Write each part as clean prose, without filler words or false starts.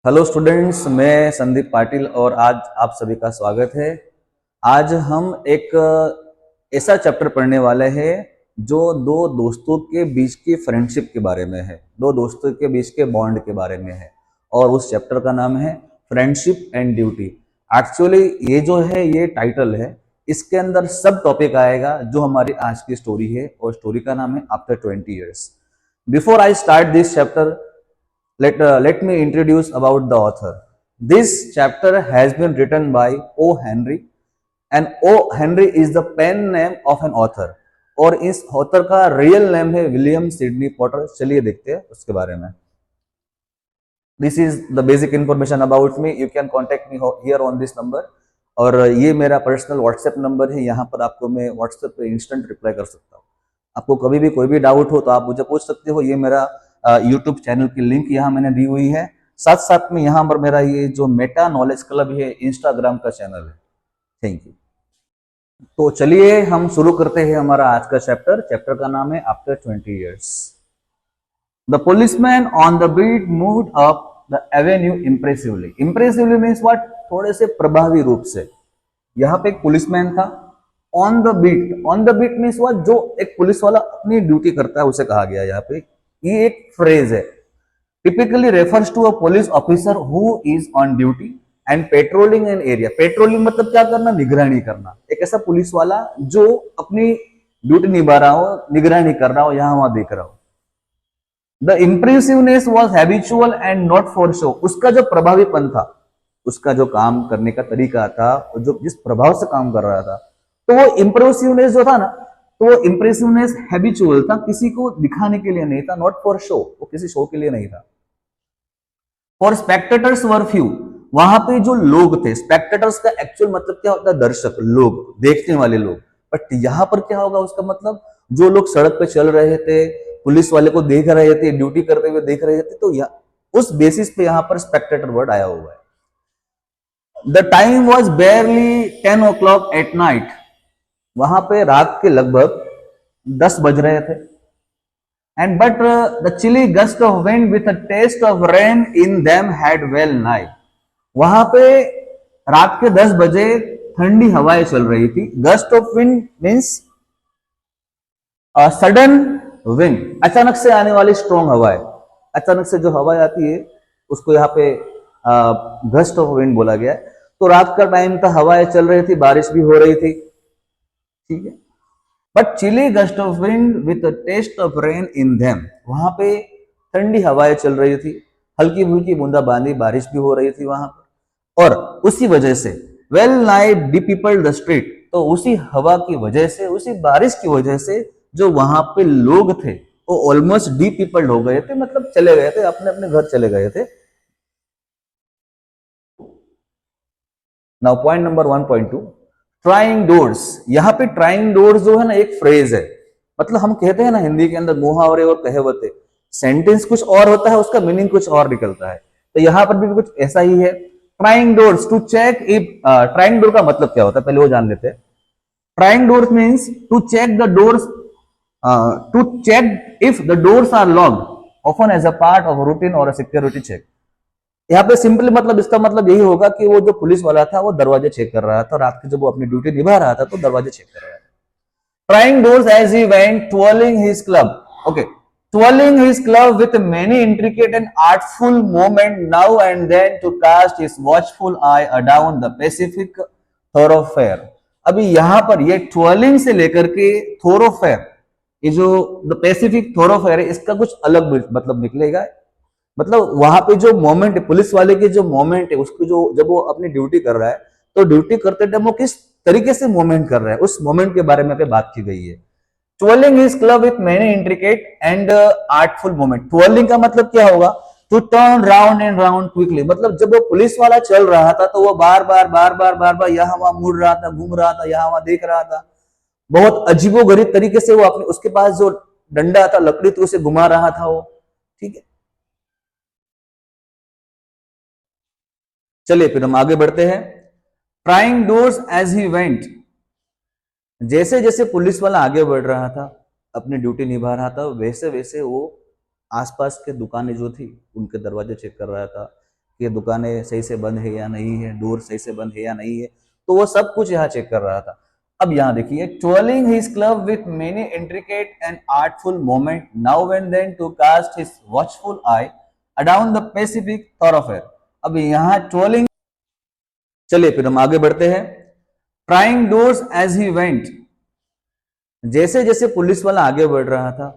Hello students, मैं संदीप पाटिल और आज आप सभी का स्वागत है। आज हम एक ऐसा चैप्टर पढ़ने वाले हैं जो दो दोस्तों के बीच की फ्रेंडशिप के बारे में है, दो दोस्तों के बीच के बॉन्ड के बारे में है। और उस चैप्टर का नाम है फ्रेंडशिप एंड ड्यूटी। एक्चुअली ये जो है ये टाइटल है, इसके अंदर सब टॉपिक आएगा जो हमारी आज की स्टोरी है, और स्टोरी का नाम है after 20 years. Before I start this chapter, let me introduce about the author. This chapter has been written by O. Henry, and O. Henry is the pen name of an author. और इस author का real name है William Sydney Potter. चलिए देखते हैं उसके बारे में। This is the basic information about me. You can contact me here on this number. और ये मेरा पर्सनल व्हाट्सएप नंबर है, यहाँ पर आपको मैं व्हाट्सएप पे इंस्टेंट रिप्लाई कर सकता हूँ। आपको कभी भी कोई भी डाउट हो तो आप मुझे पूछ सकते हो। ये मेरा यूट्यूब चैनल की लिंक यहाँ मैंने दी हुई है। साथ साथ में यहाँ पर मेरा ये जो मेटा नॉलेज क्लब है इंस्टाग्राम का चैनल है। Thank you. तो चलिए हम शुरू करते हैं हमारा आज का चैप्टर। चैप्टर का नाम है after 20 years. The policeman on the beat moved up the avenue impressively. Impressively means what? थोड़े से प्रभावी रूप से। यहाँ पे एक पुलिसमैन था on the beat. On the beat means what? जो एक पुलिस वाला अपनी ड्यूटी करता है उसे कहा गया यहाँ पे। ये एक फ्रेज है। Typically refers to a police officer who is on duty and patrolling an area. Patrolling मतलब क्या करना? निगरानी करना। एक ऐसा पुलिस वाला जो अपनी ड्यूटी निभा रहा हो, निगरानी कर रहा हो, यहां वहां देख रहा हो। The impressiveness was habitual and not for show. उसका जो प्रभावीपन था, उसका जो काम करने का तरीका था, जो जिस प्रभाव से काम कर रहा था, तो वो इम्प्रेसिवनेस जो था ना, तो वो इम्प्रेसिवनेस हैबिचुअल था, किसी को दिखाने के लिए नहीं था। नॉट फॉर शो, वो किसी शो के लिए नहीं था। For spectators were few. वहां पे जो लोग थे, स्पेक्टेटर्स का एक्चुअल मतलब क्या होता है? दर्शक, लोग, देखने वाले लोग। बट यहां पर क्या होगा उसका मतलब? जो लोग सड़क पे चल रहे थे, पुलिस वाले को देख रहे थे, ड्यूटी करते हुए देख रहे थे, तो उस बेसिस पे यहां पर स्पेक्टेटर वर्ड आया हुआ है। The time was barely 10 o'clock at night. वहां पे रात के लगभग 10 बज रहे थे। And but the chilly gust of wind with a taste of rain in them had well nigh. वहां पे रात के 10 बजे ठंडी हवाएं चल रही थी। Gust of wind means sudden wind, अचानक से आने वाली स्ट्रॉन्ग हवाएं। अचानक से जो हवाएं आती है उसको यहाँ पे गस्ट ऑफ विंड बोला गया है। तो रात का टाइम था, हवाएं चल रही थी, बारिश भी हो रही थी, ठीक है। But chilly gust of wind with taste of rain in them. वहां पे ठंडी हवाएं चल रही थी, हल्की फुल्की बूंदाबांदी बारिश भी हो रही थी वहां पर। और उसी वजह से well night D people the street. तो उसी हवा की वजह से, उसी बारिश की वजह से जो वहां पे लोग थे वो ऑलमोस्ट डी पीपल्ड हो गए थे, मतलब चले गए थे, अपने अपने घर चले गए थे। Now point number 1.2, trying doors. यहाँ पे ट्राइंग डोर्स जो है ना एक फ्रेज है। मतलब हम कहते हैं ना हिंदी के अंदर मुहावरे और कहावते, सेंटेंस कुछ और होता है, उसका मीनिंग कुछ और निकलता है। तो यहाँ पर भी कुछ ऐसा ही है। Trying doors to check if. Trying door का मतलब क्या होता है पहले वो जान लेते हैं। Trying doors means to check the doors, to check if the doors are locked often as a part of routine और सिक्योरिटी चेक। यहाँ पे सिंपली मतलब इसका मतलब यही होगा कि वो जो पुलिस वाला था वो दरवाजे चेक कर रहा था, रात के जब वो अपनी ड्यूटी निभा रहा था तो दरवाजे चेक कर रहा था। Trying doors as he went twirling his club. Okay, twirling his club with many intricate and artful movement now and then to cast his watchful eye adown the Pacific thoroughfare. अभी यहाँ पर ये twirling से लेकर के thoroughfare, ये जो the Pacific थोरोफेयर है, इसका कुछ अलग मतलब निकलेगा। मतलब वहां पे जो मोमेंट है, पुलिस वाले की जो मोमेंट है, उसकी जो जब वो अपनी ड्यूटी कर रहा है, तो ड्यूटी करते टाइम वो किस तरीके से मूवमेंट कर रहा है, उस मोमेंट के बारे में पे बात की गई है। Twirling his club with many intricate and artful movement. Twirling का मतलब क्या होगा? To turn round and round quickly. मतलब जब वो पुलिस वाला चल रहा था तो वो बार बार बार बार बार बार यहाँ वहां मुड़ रहा था, घूम रहा था, यहाँ वहां देख रहा था। बहुत अजीबोगरीब तरीके से वो अपने, उसके पास जो डंडा था, लकड़ी थी, उसे घुमा रहा था वो, ठीक है। चलिए फिर हम आगे बढ़ते हैं। Trying doors as he went. जैसे जैसे पुलिस वाला आगे बढ़ रहा था, अपनी ड्यूटी निभा रहा था, वैसे वैसे वो आसपास के दुकानें जो थी उनके दरवाजे चेक कर रहा था, कि दुकानें सही से बंद है या नहीं है, डोर सही से बंद है या नहीं है, तो वो सब कुछ यहाँ चेक कर रहा था। अब यहाँ देखिए, trolling his club with many intricate and artful moment now and then to cast his watchful eye adown the pacific thoroughfare. अब यहाँ ट्रोलिंग, चलिए फिर हम आगे बढ़ते हैं। Trying doors as he went, जैसे जैसे पुलिस वाला आगे बढ़ रहा था,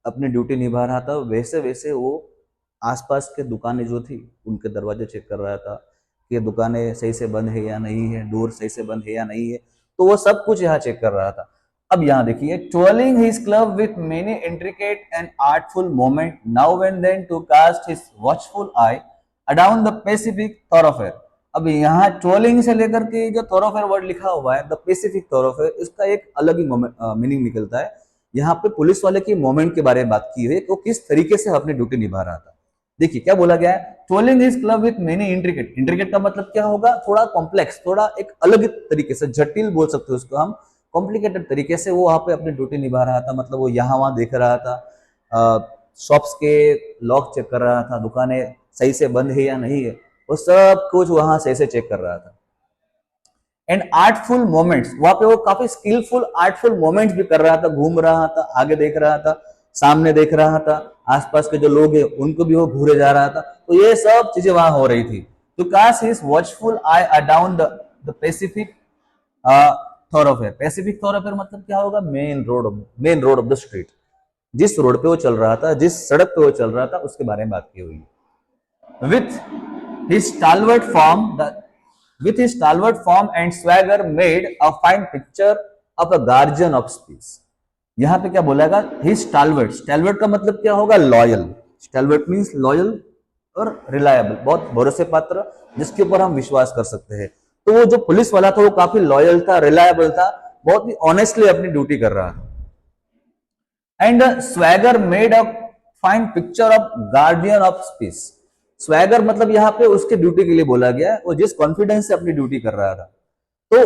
अपनी ड्यूटी निभा रहा था, वैसे वैसे वो आसपास के दुकानें जो थी उनके दरवाजे चेक कर रहा था कि दुकानें सही से बंद है या नहीं है, डोर सही से बंद है या नहीं है, तो वो सब कुछ यहाँ चेक कर रहा था। अब यहाँ देखिए, trolling his club with many intricate and artful moment now and then to cast his watchful eye adown the pacific thoroughfare. अब यहाँ ट्रोलिंग से लेकर के जो थॉरफेयर वर्ड लिखा हुआ है, द पैसिफिक थॉरफेयर, इसका एक अलग ही मीनिंग निकलता है। यहाँ पे पुलिस वाले की मोमेंट के बारे में बात की है कि वो किस तरीके से अपनी ड्यूटी निभा रहा था। देखिए क्या बोला गया है, twirling his club with many intricate. Intricate का मतलब क्या होगा, थोड़ा कॉम्प्लेक्स, थोड़ा एक अलग तरीके से, जटिल बोल सकते हो उसको हम, कॉम्प्लिकेटेड तरीके से वो वहां पे अपनी ड्यूटी निभा रहा था। मतलब वो यहाँ वहां देख रहा था, शॉप्स के लॉक चेक कर रहा था, दुकानें सही से बंद है या नहीं है, वो सब कुछ वहां सही से चेक कर रहा था। एंड आर्टफुल मोमेंट्स, वहां पे वो काफी स्किलफुल आर्टफुल मोमेंट्स भी कर रहा था, घूम रहा था, आगे देख रहा था, सामने देख रहा था, आसपास के जो लोग हैं उनको भी वो घूरे जा रहा था। तो ये सब चीजें वहां हो रही थी। तो cast his watchful eye adown the pacific thoroughfare. Pacific thoroughfare मतलब क्या होगा, main road of the street. जिस रोड पे वो चल रहा था, जिस सड़क पे वो चल रहा था, उसके बारे में बात की हुई है। his stalwart form the with his stalwart form and swagger made a fine picture of a guardian of peace। यहाँ पे क्या बोलेगा, his stalwart, stalwart का मतलब क्या होगा, लॉयल। stalwart मीन्स लॉयल और रिलायबल, बहुत भरोसे पात्र, जिसके ऊपर हम विश्वास कर सकते हैं। तो वो जो पुलिस वाला था वो काफी लॉयल था, रिलायबल था, बहुत ही ऑनेस्टली अपनी ड्यूटी कर रहा था। And swagger made a fine picture of guardian of peace. Swagger मतलब यहाँ पे उसके ड्यूटी के लिए बोला गया है, वो जिस कॉन्फिडेंस से अपनी ड्यूटी कर रहा था। तो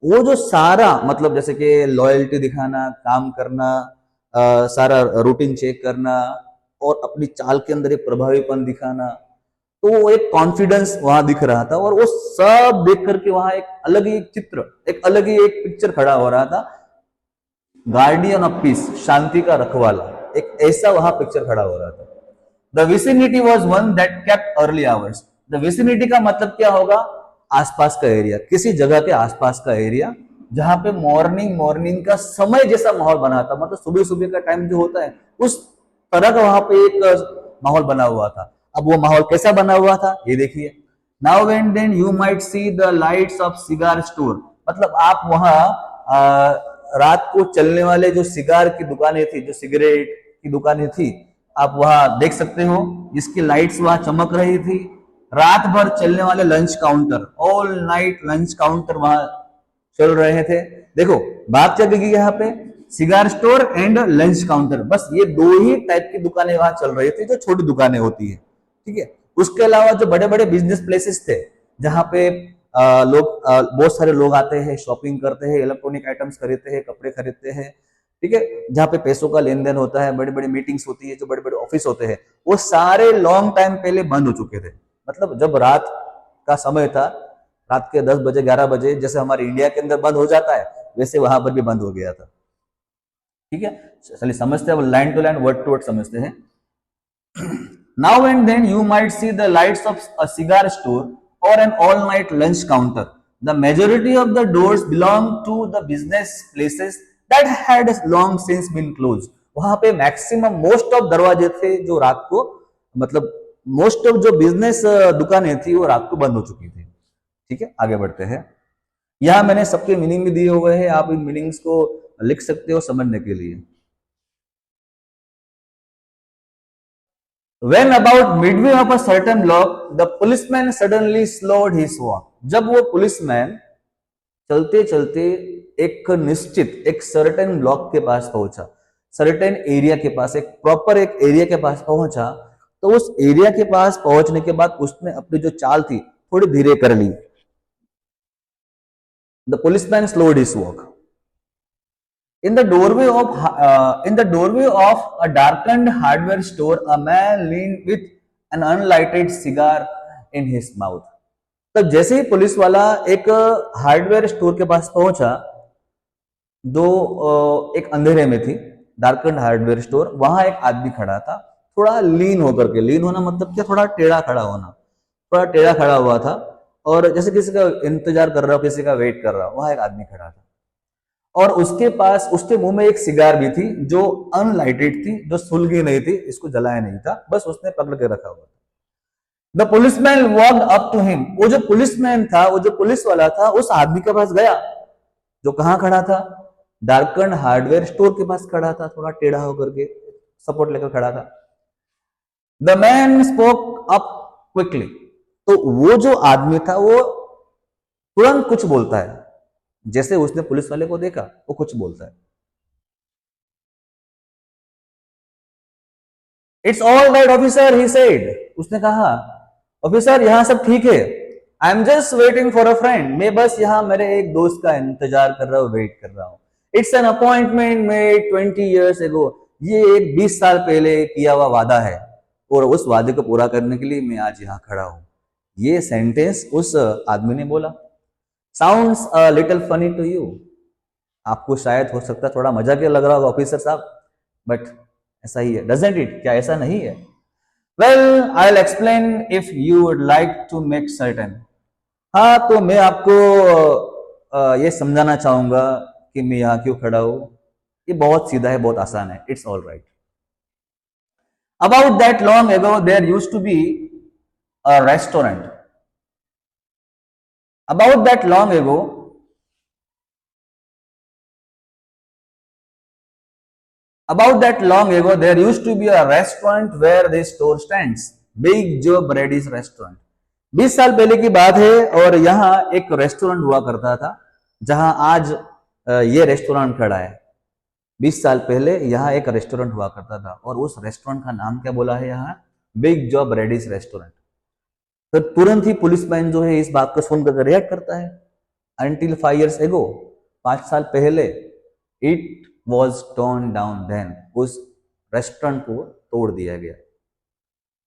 वो जो सारा मतलब जैसे कि लॉयल्टी दिखाना, काम करना, सारा रूटीन चेक करना और अपनी चाल के अंदर एक प्रभावीपन दिखाना, तो वो एक कॉन्फिडेंस वहां दिख रहा था। और वो सब देख करके वहां एक अलग ही चित्र, एक अलग ही एक पिक्चर खड़ा हो रहा था, गार्डियन ऑफ पीस, शांति का रखवाला, एक ऐसा वहां पिक्चर खड़ा हो रहा था। The vicinity was one that kept early hours. The vicinity का मतलब क्या होगा, आसपास का एरिया, किसी जगह के आसपास का एरिया, जहां पे मॉर्निंग का समय जैसा माहौल बना था। मतलब सुबह सुबह का टाइम जो होता है, उस तरह का वहां पे एक माहौल बना हुआ था। अब वो माहौल कैसा बना हुआ था, ये देखिए। Now and then you might see the lights of cigar store. मतलब आप वहां रात को चलने वाले जो सिगार की दुकानें थी, जो सिगरेट की दुकानें थी, आप वहां देख सकते हो, जिसकी लाइट्स वहां चमक रही थी। रात भर चलने वाले lunch counter, all night lunch counter वहां चल रहे थे। देखो बात क्या गई यहाँ पे, cigar store and lunch counter, बस ये दो ही टाइप की दुकानें वहां चल रही थी, जो छोटी दुकानें होती है, ठीक है। उसके अलावा जो बड़े बड़े बिजनेस प्लेसेस थे, जहां पे लोग बहुत सारे लोग आते हैं, शॉपिंग करते हैं, इलेक्ट्रॉनिक आइटम्स खरीदते हैं, कपड़े खरीदते हैं, ठीक है, जहां पे पैसों का लेन देन होता है, बड़े बड़े मीटिंग्स होती है, जो बड़े बड़े ऑफिस होते हैं, वो सारे लॉन्ग टाइम पहले बंद हो चुके थे। मतलब जब रात का समय था, रात के 10 बजे 11 बजे, जैसे हमारे इंडिया के अंदर बंद हो जाता है, वैसे वहां पर भी बंद हो गया था, ठीक है। चलिए समझते हैं, line to line, word to word समझते हैं। Now and then you might see the lights of a cigar store or an all-night lunch counter. The majority of the doors belong to the business places that had long since been closed. वहां पे maximum most of दरवाजे थे जो रात को, मतलब most of जो business दुकानें थी वो रात को बंद हो चुकी थी, ठीक है। आगे बढ़ते हैं। यहां मैंने सबके मीनिंग भी दिए हुए हैं, आप इन मीनिंग्स को लिख सकते हो समझने के लिए। When about midway of a certain block, the policeman suddenly slowed his walk. जब वो पुलिसमैन चलते चलते एक निश्चित, एक सर्टेन ब्लॉक के पास पहुंचा, सर्टेन एरिया के पास, एक प्रॉपर एक एरिया के पास पहुंचा, तो उस एरिया के पास पहुंचने के बाद उसने अपनी जो चाल थी थोड़ी धीरे कर ली। The policeman slowed his walk. In the doorway of a darkened hardware store, a man leaned with an unlighted cigar in his mouth. तब जैसे ही पुलिस वाला एक हार्डवेयर स्टोर के पास पहुंचा, जो एक अंधेरे में थी, डार्कन हार्डवेयर स्टोर, वहां एक आदमी खड़ा था, थोड़ा लीन होकर के। लीन होना मतलब क्या, थोड़ा टेढ़ा खड़ा होना, थोड़ा टेढ़ा खड़ा हुआ था, और जैसे किसी का इंतजार कर रहा हो, किसी का वेट कर रहा हो, वहां एक आदमी खड़ा था। और उसके पास, उसके मुंह में एक सिगार भी थी, जो अनलाइटेड थी, जो सुलगी नहीं थी, इसको जलाया नहीं था, बस उसने पकड़ के रखा हुआ था। The policeman walked up to him, वो जो पुलिसमैन था, वो जो पुलिस वाला था, उस आदमी के पास गया, जो कहां खड़ा था, डार्कन हार्डवेयर स्टोर के पास खड़ा था, थोड़ा टेढ़ा होकर के सपोर्ट लेकर खड़ा था। The man spoke up quickly, तो वो जो आदमी था वो तुरंत कुछ बोलता है, जैसे उसने पुलिस वाले को देखा, वो कुछ बोलता है। It's all right officer, he said, उसने कहा, ऑफिसर यहां सब ठीक है, I am just waiting for a friend, मैं बस यहां मेरे एक दोस्त का इंतजार कर रहा हूं, वेट कर रहा हूं। It's an appointment made 20 years ago, ये एक 20 साल पहले किया हुआ वादा है, और उस वादे को पूरा करने के लिए मैं आज यहां खड़ा हूं। ये सेंटेंस उस आदमी ने बोला। Sounds a little funny to you, आपको शायद हो सकता है थोड़ा मजाकिया लग रहा होगा ऑफिसर साहब, बट ऐसा ही है, डजंट इट, क्या ऐसा नहीं है? Well I will explain if you would like to make certain, हाँ तो मैं आपको ये समझाना चाहूंगा कि मैं यहाँ क्यों खड़ा हूं। ये बहुत सीधा है, बहुत आसान है। It's all right. About that long ago there used to be a restaurant, about that long ago, about that long ago there used to be a restaurant where this store stands, Big Joe Brady's restaurant। 20 साल पहले की बात है, और यहाँ एक restaurant हुआ करता था, जहां आज ये रेस्टोरेंट खड़ा है। 20 साल पहले यहाँ एक रेस्टोरेंट हुआ करता था, और उस रेस्टोरेंट का नाम क्या बोला है यहाँ, बिग जॉ ब्रैडीज रेस्टोरेंट। तो तुरंत ही पुलिसमैन जो है इस बात को सुनकर रिएक्ट करता है। Until 5 years ago, 5 साल पहले, it was torn down then, उस रेस्टोरेंट को तोड़ दिया गया।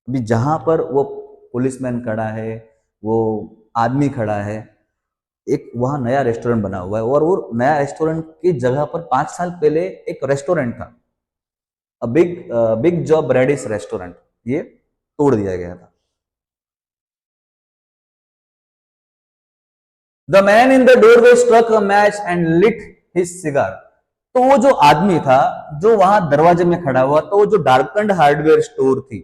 अभी जहां पर वो पुलिसमैन खड़ा है, वो आदमी खड़ा है, एक वहां नया रेस्टोरेंट बना हुआ है, और वो नया रेस्टोरेंट की जगह पर 5 साल पहले एक रेस्टोरेंट था, बिग जॉब ब्रैडिस रेस्टोरेंट, ये तोड़ दिया गया था। The man in the doorway struck a match and lit his cigar, तो वो जो आदमी था, जो वहां दरवाजे में खड़ा हुआ, तो वो जो डार्कंड हार्डवेयर स्टोर थी,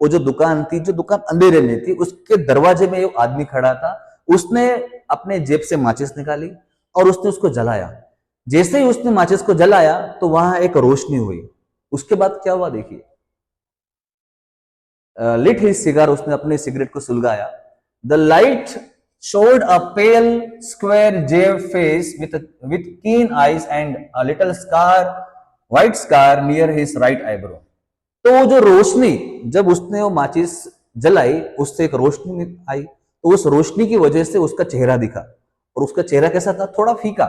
वो जो दुकान थी, जो दुकान अंधेरे में थी, उसके दरवाजे में वो आदमी खड़ा था, उसने अपने जेब से माचिस निकाली और उसने उसको जलाया। जैसे ही उसने माचिस को जलाया तो वहां एक रोशनी हुई। उसके बाद क्या हुआ देखिए, लिट हिज सिगार, उसने अपने सिगरेट को सुलगाया। The light showed a pale square jave face with keen eyes and a little white scar near his right eyebrow। तो वो जो रोशनी, जब उसने वो माचिस जलाई, उससे एक रोशनी आई, तो उस रोशनी की वजह से उसका चेहरा दिखा। और उसका चेहरा कैसा था, थोड़ा फीका।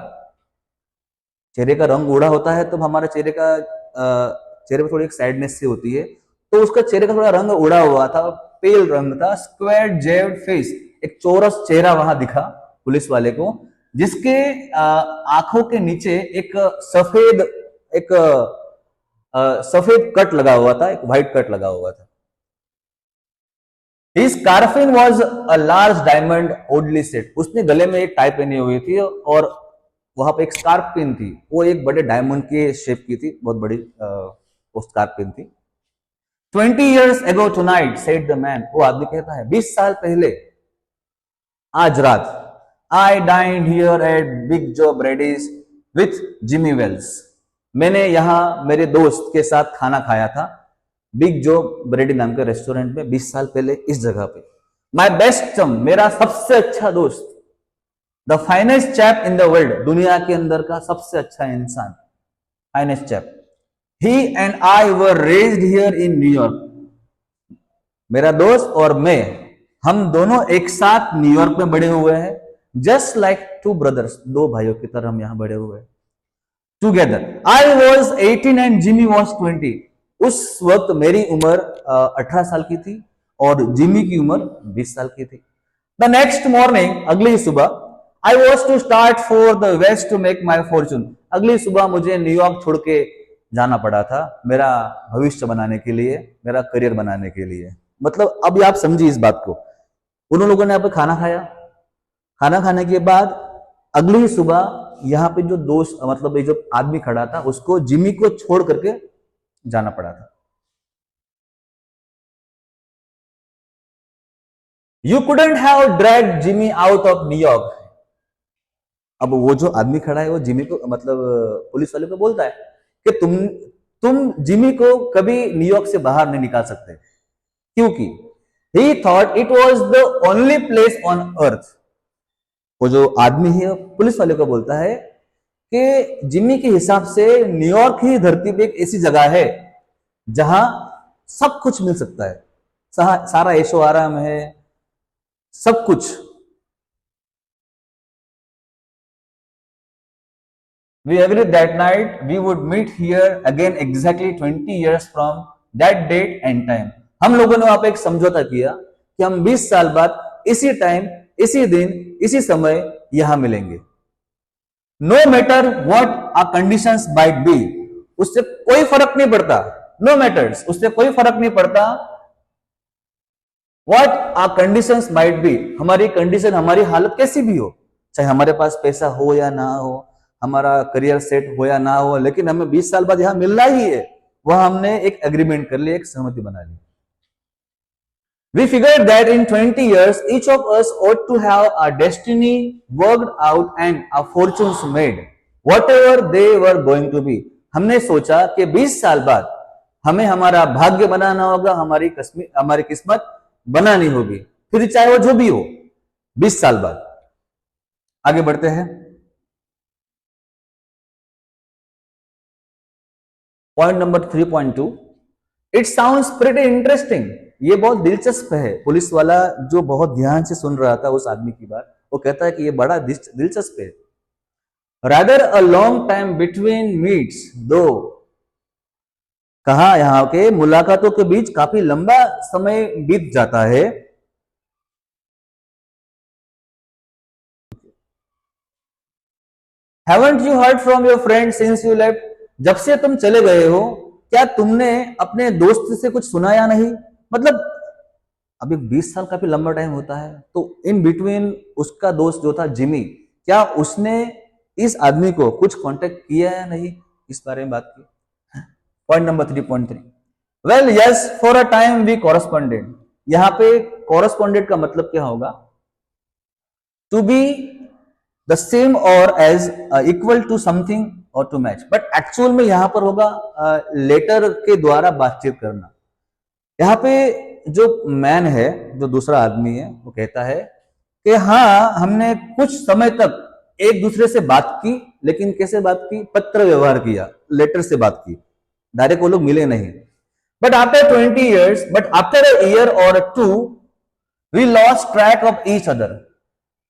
चेहरे का रंग उड़ा होता है तो हमारे चेहरे पे थोड़ी एक सैडनेस सी होती है, तो उसका चेहरे का थोड़ा रंग उड़ा हुआ था, पेल रंग था, स्क्वायर जेव्ड फेस, एक चौरस चेहरा वहां दिखा पुलिस वाले को, जिसके आंखों के नीचे सफेद एक सफेद कट लगा हुआ था, एक व्हाइट कट लगा हुआ था। His scarfin was a large diamond oddly set, उसने गले में एक टाई पहनी हुई थी, और वहां पे एक स्कार्फ पिन थी, वो एक बड़े डायमंड के शेप की थी, बहुत बड़ी वो स्कार्फ पिन थी। 20 years ago tonight said the man, वो आदमी कहता है 20 साल पहले आज रात, I dined here at Big Joe Brady's with Jimmy Wells, मैंने यहाँ मेरे दोस्त के साथ खाना खाया था बिग जो ब्रेडी नाम के रेस्टोरेंट में 20 साल पहले इस जगह पे। माई बेस्ट चम, मेरा सबसे अच्छा दोस्त, the finest chap in the world, दुनिया के अंदर का सबसे अच्छा इंसान, finest chap. He and I were raised here in New York, मेरा दोस्त और मैं, हम दोनों एक साथ न्यूयॉर्क में बड़े हुए हैं। जस्ट लाइक टू ब्रदर्स, दो भाइयों की तरह हम यहां बड़े हुए हैं। Together I was 18 and Jimmy was 20, उस वक्त मेरी उम्र 18 साल की थी और जिमी की उम्र 20 साल की थी। द नेक्स्ट मॉर्निंग, अगली ही सुबह, I was to start for the west to make my fortune. अगली सुबह मुझे न्यूयॉर्क छोड़ के जाना पड़ा था मेरा भविष्य बनाने के लिए, मेरा करियर बनाने के लिए। मतलब अभी आप समझिए इस बात को। उन लोगों ने यहाँ पे खाना खाया, खाना खाने के बाद अगली ही सुबह यहाँ पे जो दोस्त, मतलब ये जो आदमी खड़ा था, उसको जिमी को छोड़ करके जाना पड़ा था। You couldn't have dragged Jimmy out of New York. अब वो जो आदमी खड़ा है वो जिमी को, मतलब पुलिस वाले को बोलता है कि तुम जिमी को कभी न्यूयॉर्क से बाहर नहीं निकाल सकते, क्योंकि ही thought it was the only place on earth. वो जो आदमी है पुलिस वाले को बोलता है कि जिमी के हिसाब से न्यूयॉर्क ही धरती पे एक ऐसी जगह है जहां सब कुछ मिल सकता है, सारा ऐशो आराम है, सब कुछ। We agreed that night we would meet here again exactly 20 years from that date and time. हम लोगों ने वहां पे एक समझौता किया कि हम 20 साल बाद इसी टाइम, इसी दिन, इसी समय यहां मिलेंगे। No matter what our conditions might be, उससे कोई फर्क नहीं पड़ता। नो मैटर्स, उससे कोई फर्क नहीं पड़ता। What our conditions might be, हमारी कंडीशन, हमारी हालत कैसी भी हो, चाहे हमारे पास पैसा हो या ना हो, हमारा करियर सेट हो या ना हो, लेकिन हमें 20 साल बाद यहां मिलना ही है। वह हमने एक एग्रीमेंट कर लिया, एक सहमति बना ली। We figured that in 20 years, each of us ought to have our destiny worked out and our fortunes made, whatever they were going to be. हमने सोचा कि 20 साल बाद हमें हमारा भाग्य बनाना होगा, हमारी किस्मत बनानी होगी, फिर चाहे वो जो भी हो। 20 साल बाद आगे बढ़ते हैं। Point number 3.2, it sounds pretty interesting. ये बहुत दिलचस्प है। पुलिस वाला जो बहुत ध्यान से सुन रहा था उस आदमी की बात, वो कहता है कि ये बड़ा दिलचस्प है। रादर अ लॉन्ग टाइम बिटवीन मीट्स, दो, कहा यहां के मुलाकातों के बीच काफी लंबा समय बीत जाता है। Haven't you heard from your friend since you left? जब से तुम चले गए हो, क्या तुमने अपने दोस्त से कुछ सुना या नहीं? मतलब अभी 20 साल काफी लंबा टाइम होता है, तो इन बिटवीन उसका दोस्त जो था जिमी, क्या उसने इस आदमी को कुछ कांटेक्ट किया या नहीं, इस बारे में बात की। Point number 3.3, well yes for a time we corresponded. यहां पे कॉरेस्पॉन्डेड का मतलब क्या होगा? टू बी द सेम और एज इक्वल टू समथिंग और टू मैच, बट एक्चुअल में यहां पर होगा लेटर के द्वारा बातचीत करना। यहाँ पे जो मैन है, जो दूसरा आदमी है, वो कहता है कि हाँ, हमने कुछ समय तक एक दूसरे से बात की, लेकिन कैसे बात की? पत्र व्यवहार किया, लेटर से बात की, डायरेक्ट वो लोग मिले नहीं। But after 20 years, but after a year or 2, we lost track of each other.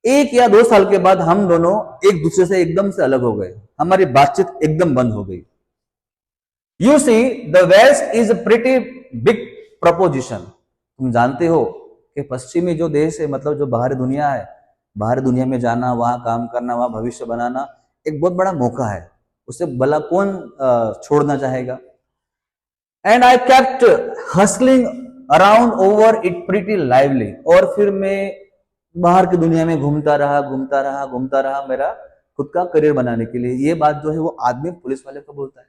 1 या 2 साल के बाद हम दोनों एक दूसरे से एकदम से अलग हो गए, हमारी बातचीत एकदम बंद हो गई। You see the west is pretty big proposition. तुम जानते हो कि पश्चिमी जो देश है, मतलब जो बाहरी दुनिया है, बाहरी दुनिया में जाना, वहां काम करना, वहां भविष्य बनाना एक बहुत बड़ा मौका है, उसे भला कौन छोड़ना चाहेगा। And I kept hustling around over it pretty lively. और फिर मैं बाहर की दुनिया में घूमता रहा मेरा खुद का करियर बनाने के लिए। ये बात जो है वो आदमी पुलिस वाले को बोलता है।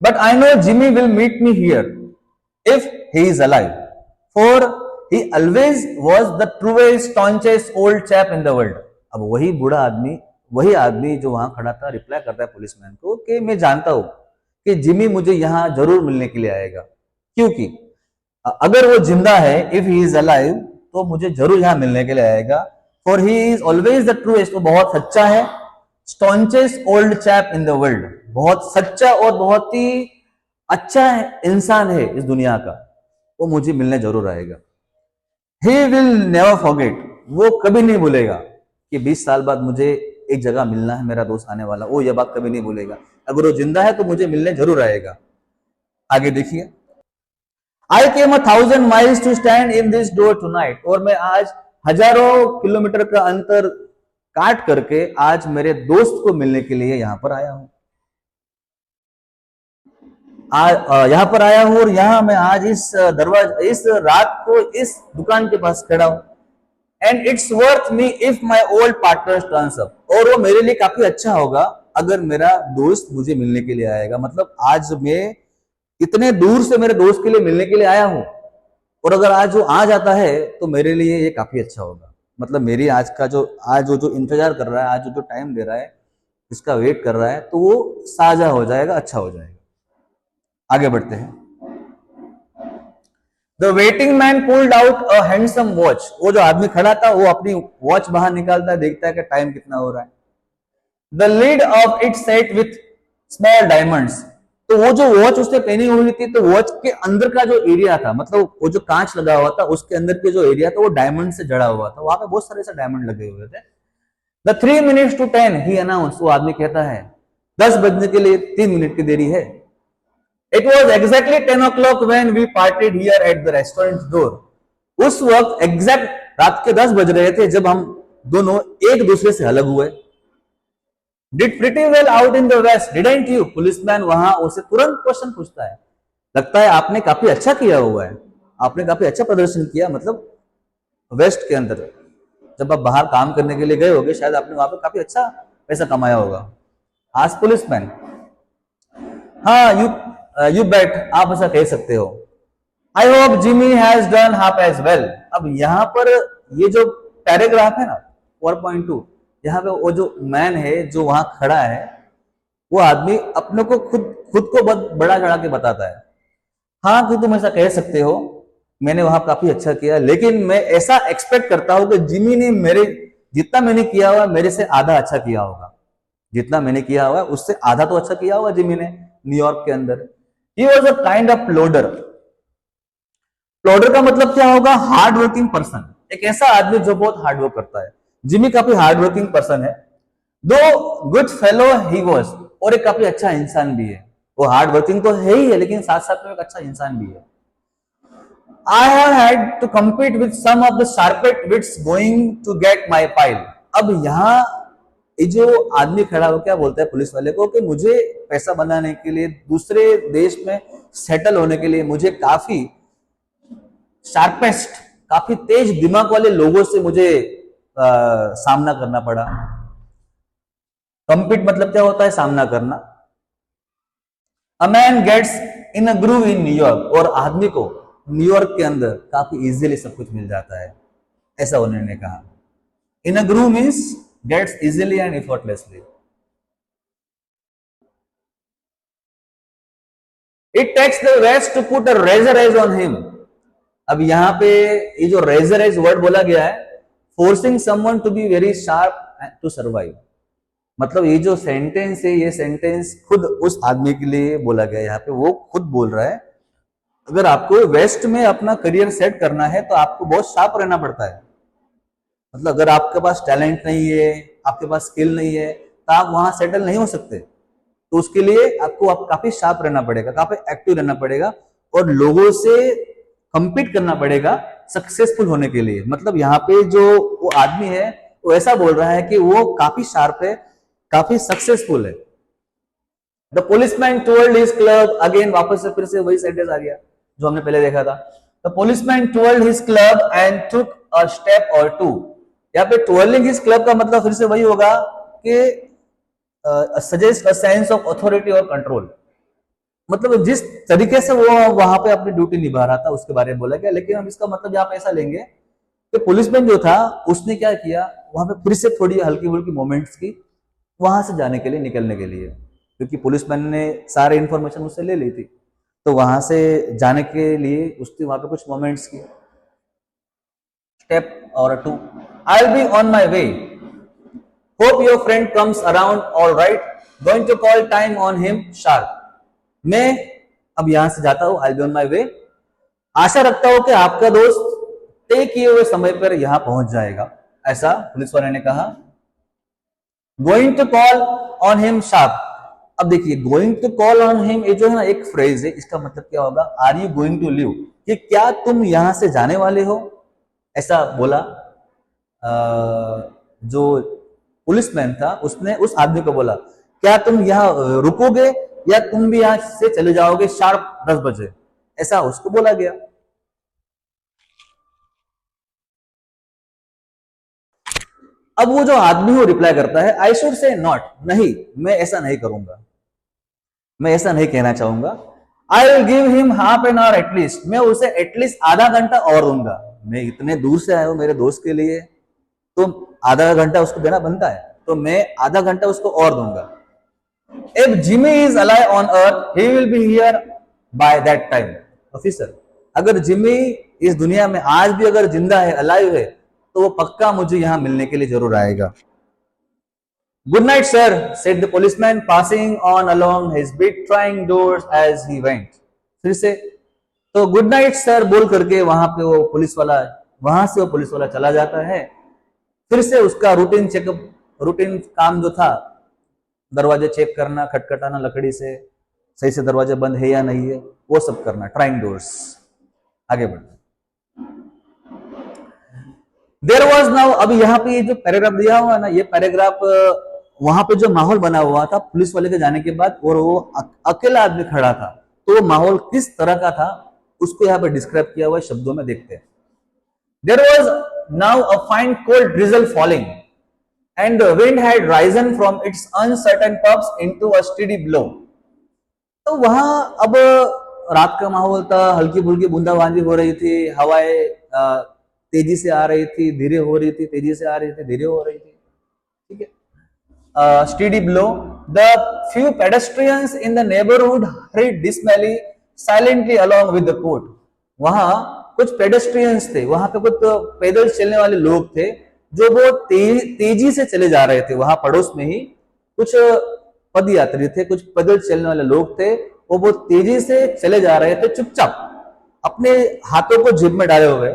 But I know Jimmy will meet me here if he is alive, for he always was the truest, staunchest old chap in the world. अब वही आदमी जो वहां खड़ा था, रिप्लाई करता है पुलिसमैन को कि मैं जानता हूं कि जिमी मुझे यहां जरूर मिलने के लिए आएगा, क्योंकि अगर वो जिंदा है, इफ ही इज अलाइव, तो मुझे जरूर यहां मिलने के लिए आएगा। For he is always the truest, वो बहुत सच्चा है। Staunchest old chap in the world, बहुत सच्चा और बहुत ही अच्छा इंसान है इस दुनिया का, वो मुझे मिलने जरूर आएगा। ही विल नेवर फॉरगेट, वो कभी नहीं भूलेगा कि 20 साल बाद मुझे एक जगह मिलना है, मेरा दोस्त आने वाला, वो ये बात कभी नहीं भूलेगा। अगर वो जिंदा है तो मुझे मिलने जरूर आएगा। आगे देखिए। I came 1,000 miles to stand in this door tonight, और मैं आज हजारों किलोमीटर का अंतर काट करके आज मेरे दोस्त को मिलने के लिए यहां पर आया हूं। यहां पर आया हूं और यहां मैं आज इस रात को इस दुकान के पास खड़ा हूं। And it's worth me if my old partner turns up, और वो मेरे लिए काफी अच्छा होगा अगर मेरा दोस्त मुझे मिलने के लिए आएगा। मतलब आज मैं इतने दूर से मेरे दोस्त के लिए मिलने के लिए आया हूं, और अगर आज वो आ जाता है तो मेरे लिए ये काफी अच्छा होगा। मतलब मेरी आज वो जो इंतजार कर रहा है, आज जो टाइम दे रहा है, इसका वेट कर रहा है, तो वो साझा हो जाएगा, अच्छा हो जाएगा। आगे बढ़ते हैं। The waiting man pulled out a handsome watch, वो जो आदमी खड़ा था वो अपनी वॉच बाहर निकालता है, देखता है कि टाइम कितना हो रहा है। The lead of it set with small diamonds, तो वो जो वॉच उसने पहनी हुई थी, तो वॉच के अंदर का जो एरिया था, मतलब वो जो कांच लगा हुआ था उसके अंदर के जो एरिया था वो डायमंड से जड़ा हुआ था, वहां पे बहुत सारे से डायमंड लगे हुए थे। The 3 minutes to 10 he announce, वो आदमी कहता है 10 बजने के लिए 3 मिनट की देरी है। It was exactly 10 o'clock when we parted here at the restaurant door. उस वक्त एग्जैक्ट रात के 10 बज रहे थे जब हम दोनों एक दूसरे से अलग हुए। Did pretty well out in the west, didn't you? Policeman वहां उसे तुरंत क्वेश्चन पूछता है। लगता है आपने काफी अच्छा किया हुआ है, आपने काफी अच्छा प्रदर्शन किया, मतलब वेस्ट के अंदर जब आप बाहर काम करने के लिए गए होगे, शायद आपने वहां पर काफी अच्छा पैसा कमाया होगा। आज पुलिसमैन, हाँ यू बेट, आप ऐसा कह सकते हो। I hope Jimmy has done half as well. अब यहाँ पर ये जो पैराग्राफ है ना 4.2, यहाँ पे वो जो मैन है जो वहां खड़ा है, वो आदमी अपने को खुद को बड़ा चढ़ा के बताता है। हाँ कि तुम ऐसा कह सकते हो, मैंने वहां काफी अच्छा किया, लेकिन मैं ऐसा एक्सपेक्ट करता हूं कि जिमी ने मेरे जितना मैंने किया हुआ मेरे से आधा अच्छा किया होगा। जितना मैंने किया हुआ उससे आधा तो अच्छा किया होगा जिमी ने न्यूयॉर्क के अंदर। He was a kind of plodder. Plodder का मतलब क्या होगा? हार्ड वर्किंग पर्सन, एक ऐसा आदमी जो बहुत हार्ड वर्क करता है। जिमी काफी हार्ड वर्किंग पर्सन है, दो गुड फेलो ही वॉज, और एक काफी अच्छा इंसान भी है। वो हार्ड वर्किंग तो है ही है, लेकिन साथ साथ में एक अच्छा इंसान भी है। I have had to compete with some of the sharpest wits going to get my pile. अब यहाँ ये जो आदमी खड़ा हो क्या बोलता है पुलिस वाले को कि मुझे पैसा बनाने के लिए, दूसरे देश में सेटल होने के लिए मुझे काफी शार्पेस्ट, काफी तेज दिमाग वाले लोगों से मुझे सामना करना पड़ा। कंपीट मतलब क्या होता है? सामना करना। A man gets in a groove in New York, और आदमी को न्यूयॉर्क के अंदर काफी इजीली सब कुछ मिल जाता है, ऐसा उन्होंने कहा। In a groove means gets easily and effortlessly. It takes the west to put a razor edge on him. अब यहाँ पे ये जो रेजर एज वर्ड बोला गया है, forcing someone to be very sharp to survive. मतलब ये जो सेंटेंस है, ये सेंटेंस खुद उस आदमी के लिए बोला गया है। यहाँ पे वो खुद बोल रहा है, अगर आपको वेस्ट में अपना करियर सेट करना है तो आपको बहुत शार्प रहना पड़ता है। मतलब अगर आपके पास टैलेंट नहीं है, आपके पास स्किल नहीं है, तो आप वहां सेटल नहीं हो सकते। तो उसके लिए आपको काफी शार्प रहना पड़ेगा, काफी एक्टिव रहना पड़ेगा, और लोगों से कंपीट करना पड़ेगा सक्सेसफुल होने के लिए। मतलब यहाँ पे जो वो आदमी है वो ऐसा बोल रहा है कि वो काफी शार्प है, काफी सक्सेसफुल है। The policeman told his club, again वापस से फिर से वही सेंटेंस आ गया जो हमने पहले देखा था। The policeman told his club and took a step और टू। यहाँ पे टोल्डिंग हिज क्लब का मतलब फिर से वही होगा कि suggest a sense of authority और कंट्रोल। मतलब जिस तरीके से वो वहां पे अपनी ड्यूटी निभा रहा था उसके बारे में बोला गया। लेकिन हम इसका मतलब यहाँ पे ऐसा लेंगे कि पुलिसमैन जो था उसने क्या किया, वहां पे फिर से थोड़ी हल्की फुल्की मोमेंट्स की वहां से जाने के लिए, निकलने के लिए, क्योंकि पुलिसमैन ने सारे इंफॉर्मेशन उससे ले ली थी, तो वहां से जाने के लिए उसने वहां पे कुछ मोमेंट्स की। स्टेप और two, I will be on my way, hope your friend comes around all right, going to call time on him sharp. मैं अब यहां से जाता हूं, I will be on my way, आशा रखता हूं कि आपका दोस्त तय किए हुए समय पर यहां पहुंच जाएगा, ऐसा पुलिस वाले ने कहा। Going to call on him sharp. अब देखिए going to call on him, ये जो है ना एक फ्रेज है, इसका मतलब क्या होगा? Are you going to leave? कि क्या तुम यहां से जाने वाले हो, ऐसा बोला। जो पुलिसमैन था उसने उस आदमी को बोला, क्या तुम यहाँ रुकोगे या तुम भी यहां से चले जाओगे शार्प 10 बजे, ऐसा उसको बोला गया। अब वो जो आदमी वो रिप्लाई करता है, आई शुड से नॉट, नहीं मैं ऐसा नहीं करूंगा, मैं ऐसा नहीं कहना चाहूंगा। I will give him half an hour at least, मैं उसे एटलीस्ट आधा घंटा और दूंगा। मैं इतने दूर से आया हूं मेरे दोस्त के लिए, तो आधा घंटा उसको देना बनता है, तो मैं आधा घंटा उसको और दूंगा। If Jimmy is alive on earth he will be here by that time. Officer, अगर जिमी इस दुनिया में आज भी अगर जिंदा है, अलाइव है, तो वो पक्का मुझे यहां मिलने के लिए जरूर आएगा। Good night sir, said the policeman passing on along his beat trying doors as he went. फिर से तो गुड नाइट सर बोल करके वहां पे वो पुलिस वाला, वहां से वो पुलिस वाला चला जाता है। फिर से उसका रूटीन चेकअप, रूटीन काम जो था, दरवाजे चेक करना, खटखटाना लकड़ी से, सही से दरवाजे बंद है या नहीं है, वो सब करना, ट्राइंग डोर्स। आगे बढ़, देयर वाज नाउ, अभी यहाँ पे ये जो पैराग्राफ दिया हुआ है ना, ये पैराग्राफ वहां पे जो माहौल बना हुआ था पुलिस वाले के जाने के बाद, और वो अकेला आदमी खड़ा था, तो वो माहौल किस तरह का था उसको यहाँ पे डिस्क्राइब किया हुआ है शब्दों में, देखते हैं। There was now a fine cold drizzle falling and the wind had risen from its uncertain puffs into a steady blow। तो वहां अब रात का माहौल था, हल्की फुल्की बूंदाबांदी हो रही थी, हवाएं तेजी से आ रही थी, धीरे हो रही थी, तेजी से आ रही थी, धीरे हो रही थी, ठीक है। Steady blow, the few pedestrians in the neighbourhood hurried dismally silently along with the court। वहां कुछ पेडेस्ट्रियंस थे, वहां पे कुछ पैदल चलने वाले लोग थे जो बहुत तेजी से चले जा रहे थे। वहां पड़ोस में ही कुछ पद यात्री थे, कुछ पैदल चलने वाले लोग थे, वो बहुत तेजी से चले जा रहे थे, चुपचाप अपने हाथों को जेब में डाले हुए,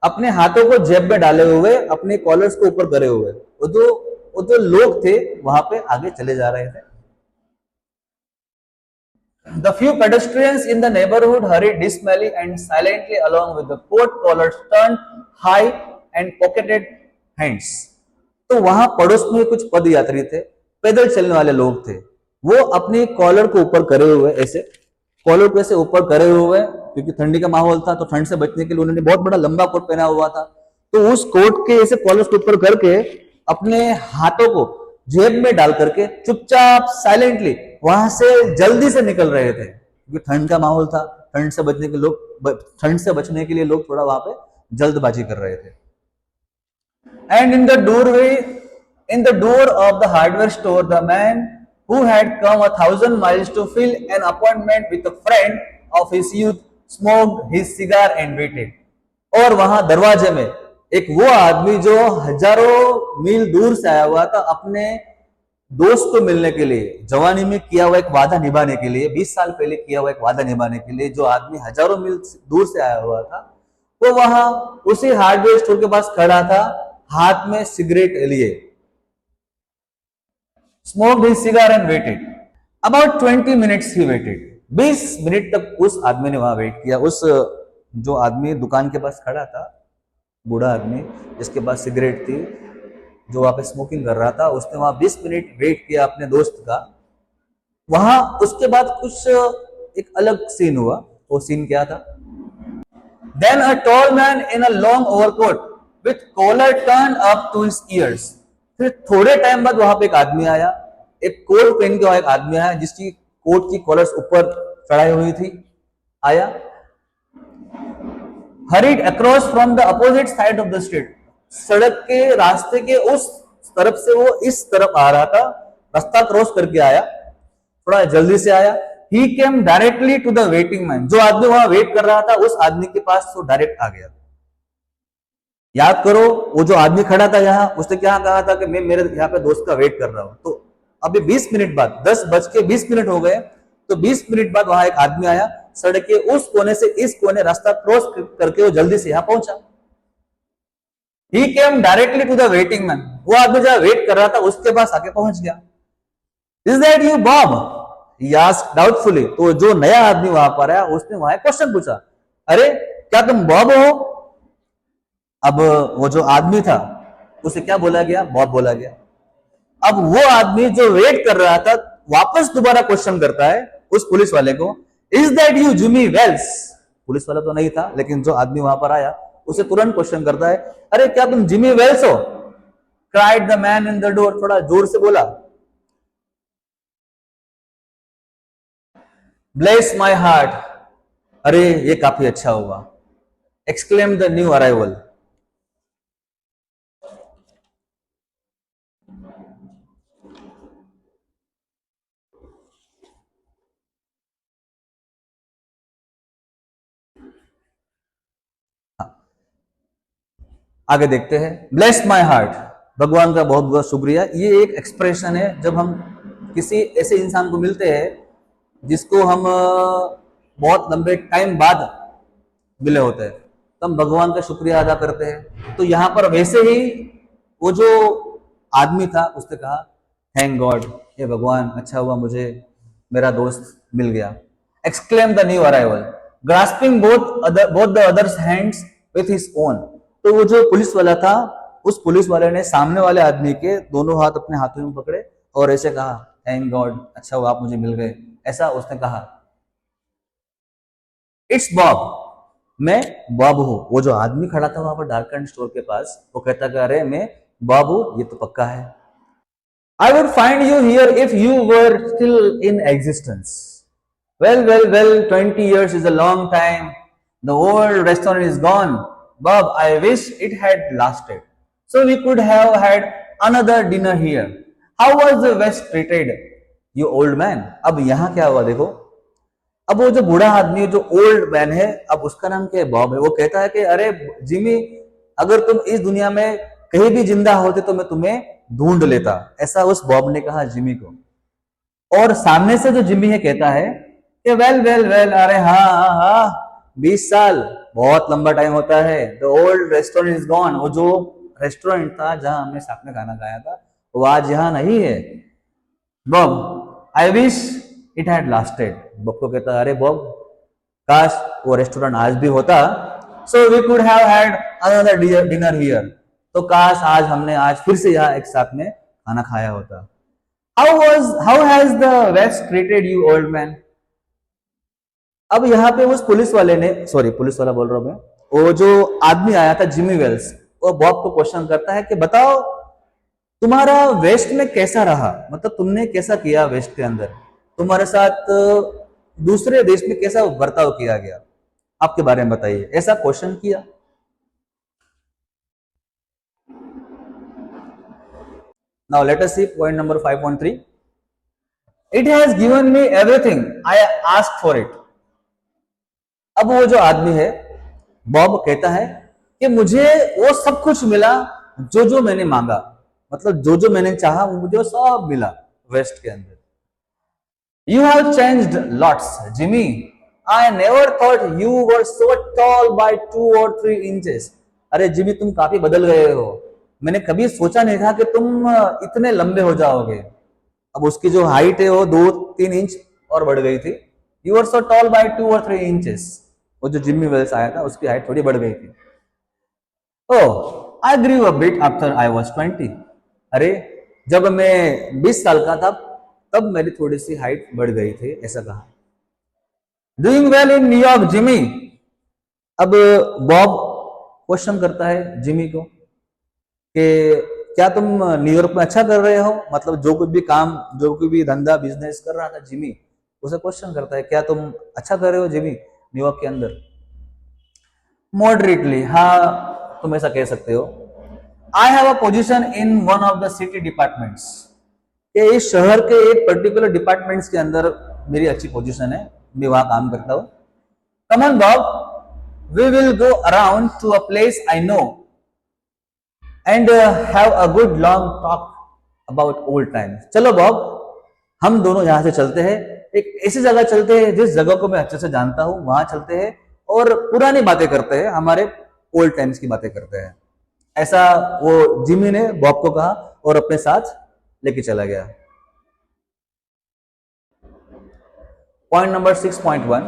अपने हाथों को जेब में डाले हुए, अपने कॉलर्स को ऊपर करे हुए, वो जो लोग थे वहां पे आगे चले जा रहे थे। The few pedestrians in the neighborhood hurried dismally and silently along with the coat collars turned high and pocketed hands। तो वहां पड़ोस में कुछ पद यात्री थे, पैदल चलने वाले लोग थे, वो अपनी कॉलर को ऊपर करे हुए, ऐसे कॉलर को ऐसे ऊपर करे हुए, क्योंकि ठंडी का माहौल था, तो ठंड से बचने के लिए उन्होंने बहुत बड़ा लंबा कोट पहना हुआ था, तो उस कोट के ऐसे कॉलर को ऊपर करके अपने हाथों को जेब में डाल करके चुपचाप साइलेंटली वहां से जल्दी से निकल रहे थे, क्योंकि ठंड का माहौल था, ठंड से बचने के लोग, ठंड से बचने के लिए लोग थोड़ा वहां पे जल्दबाजी कर रहे थे। And in the doorway, in the door of the hardware store, the man who had come 1,000 miles to fill an appointment with a friend of his youth smoked his cigar and waited। और वहां दरवाजे में एक वो आदमी जो हजारों मील दूर से आया हुआ था अपने दोस्त को मिलने के लिए, जवानी में किया हुआ एक वादा निभाने के लिए, 20 साल पहले किया हुआ एक वादा निभाने के लिए जो आदमी हजारों मील दूर से आया हुआ था, वो वहां उसी हार्डवेयर स्टोर के पास खड़ा था, हाथ में सिगरेट लिए। Smoked his cigar and waited about 20 minutes ही वेटेड। 20 मिनट तक उस आदमी ने वहां वेट किया। उस जो आदमी दुकान के पास खड़ा था, बूढ़ा आदमी जिसके पास सिगरेट थी, जो वहां पे स्मोकिंग कर रहा था, उसने वहां 20 मिनट वेट किया अपने दोस्त का। वहां उसके बाद कुछ एक अलग सीन हुआ। वो सीन क्या था? Then a tall man in a long overcoat with collar turned up to his ears। फिर थोड़े टाइम बाद वहां पे एक आदमी आया, एक कोट पहन के एक आदमी आया जिसकी कोट की कॉलर्स ऊपर चढ़ाई हुई थी, आया। hurried across from the opposite side of the street। सड़क के रास्ते के उस तरफ से वो इस तरफ आ रहा था, रास्ता क्रॉस करके आया, थोड़ा जल्दी से आया। He came directly to the waiting man। जो आदमी वहां वेट कर रहा था उस आदमी के पास तो डायरेक्ट आ गया। याद करो, वो जो आदमी खड़ा था यहाँ, उसने क्या कहा था कि मैं मेरे यहाँ पे दोस्त का वेट कर रहा हूं। तो अभी 20 मिनट बाद, 10:20 हो गए, तो 20 मिनट बाद वहां एक आदमी आया, सड़क के उस कोने से इस कोने रास्ता क्रॉस करके वो जल्दी से यहाँ पहुंचा। He came directly to the waiting man। वो आदमी जहां वेट कर रहा था उसके पास आके पहुंच गया। Is that you, Bob? यास डाउटफुली, तो जो नया आदमी वहां पर आया उसने वहां क्वेश्चन पूछा, अरे क्या तुम बॉब हो? अब वो जो आदमी था उसे क्या बोला गया? बॉब बोला गया। अब वो आदमी जो वेट कर रहा था वापस दोबारा क्वेश्चन करता है उस पुलिस वाले को, is that you Jimmy Wells? पुलिस वाला तो नहीं था, लेकिन जो आदमी वहां पर आया उसे तुरंत क्वेश्चन करता है, अरे क्या तुम जिमी वेल्स हो? Cried the man in the door, थोड़ा जोर से बोला। ब्लेस माई हार्ट, अरे ये काफी अच्छा हुआ। एक्सक्लेम द न्यू अराइवल, आगे देखते हैं। ब्लेस माई हार्ट, भगवान का बहुत बहुत शुक्रिया। ये एक एक्सप्रेशन है जब हम किसी ऐसे इंसान को मिलते हैं जिसको हम बहुत लंबे टाइम बाद मिले होते हैं, तो हम भगवान का शुक्रिया अदा करते हैं। तो यहाँ पर वैसे ही वो जो आदमी था उसने कहा, थैंक गॉड, ये भगवान अच्छा हुआ मुझे मेरा दोस्त मिल गया। Exclaim the new arrival, grasping both the others hands with his own, तो वो जो पुलिस वाला था उस पुलिस वाले ने सामने वाले आदमी के दोनों हाथ अपने हाथों में पकड़े और ऐसे कहा, थैंक गॉड, अच्छा हुआ आप मुझे मिल गए, ऐसा उसने कहा। इट्स बॉब, मैं बॉब हूं। वो जो आदमी खड़ा था वहां पर डार्क एंड स्टोर के पास, वो कहता कि अरे मैं बॉब हूं, ये तो पक्का है। I would find you here if you were still in existence. Well, 20 years is a long time. The old restaurant is gone. Bob, I wish it had lasted. So we could have had another dinner here. How was the West treated? You old man. अब यहाँ क्या हुआ देखो। अब वो जो बूढ़ा आदमी जो ओल्ड मैन है, अब उसका नाम क्या है? बॉब है। वो कहता है कि अरे जिमी, अगर तुम इस दुनिया में कहीं भी जिंदा होते तो मैं तुम्हें ढूंढ लेता। ऐसा उस बॉब ने कहा जिमी को। और सामने से जो जिमी है कहता है कि वेल, अरे हाँ हाँ हाँ, 20 साल बहुत लंबा टाइम होता है। The old restaurant is gone, वो जो रेस्टोरेंट था जहां हमने साथ में खाना खाया था वो आज यहाँ नहीं है। Bob, I wish it had lasted. Bob को कहता है अरे बॉब, काश वो रेस्टोरेंट आज भी होता। So we could have had another dinner here, तो काश आज हमने आज फिर से यहाँ एक साथ में खाना खाया होता। How has the west treated you old man? अब यहाँ पे उस पुलिस वाले ने, सॉरी पुलिस वाला बोल रहा हूं मैं, वो जो आदमी आया था जिमी वेल्स, वो बॉब को क्वेश्चन करता है कि बताओ तुम्हारा वेस्ट में कैसा रहा, मतलब तुमने कैसा किया वेस्ट के अंदर, तुम्हारे साथ दूसरे देश में कैसा बर्ताव किया गया, आपके बारे में बताइए, ऐसा क्वेश्चन किया। Now let us see point number 5.3, it has given me everything I asked for it. अब वो जो आदमी है बॉब कहता है कि मुझे वो सब कुछ मिला जो जो मैंने मांगा, मतलब जो जो मैंने चाहा वो मुझे सब मिला वेस्ट के अंदर। You have changed lots Jimmy, I never thought you were so tall by 2 or 3 inches. अरे जिमी तुम काफी बदल गए हो, मैंने कभी सोचा नहीं था कि तुम इतने लंबे हो जाओगे। अब उसकी जो हाइट है वो 2-3 इंच और बढ़ गई थी। You are so tall by 2 or 3 inches. वो जो जिम्मी वेल्स आया था उसकी हाइट थोड़ी बढ़ गई थी। Oh, I grew a bit after I was 20। अरे जब मैं 20 साल का था तब मेरी थोड़ी सी हाइट बढ़ गई थी, ऐसा कहा। Doing well in New York Jimmy. अब बॉब क्वेश्चन करता है जिमी को कि क्या तुम न्यूयॉर्क में अच्छा कर रहे हो, मतलब जो कुछ भी काम, जो कुछ भी धंधा बिजनेस कर रहा था जिमी, उसे क्वेश्चन करता है क्या तुम अच्छा कर रहे हो जिमी न्यूयॉर्क के अंदर। मॉडरेटली, हाँ तुम ऐसा कह सकते हो। I have a position in one of the city departments, कि इस शहर के एक पर्टिकुलर डिपार्टमेंट्स के अंदर मेरी अच्छी पोजीशन है, मैं वहां काम करता हूँ। Come on Bob, we will go around to a place I know and have a good long talk about old times. चलो बॉब, हम दोनों यहां से चलते हैं, एक ऐसी जगह चलते हैं जिस जगह को मैं अच्छे से जानता हूं, वहां चलते हैं और पुरानी बातें करते हैं, हमारे ओल्ड टाइम्स की बातें करते हैं। ऐसा वो जिमी ने बॉब को कहा और अपने साथ लेके चला गया। Point number 6.1,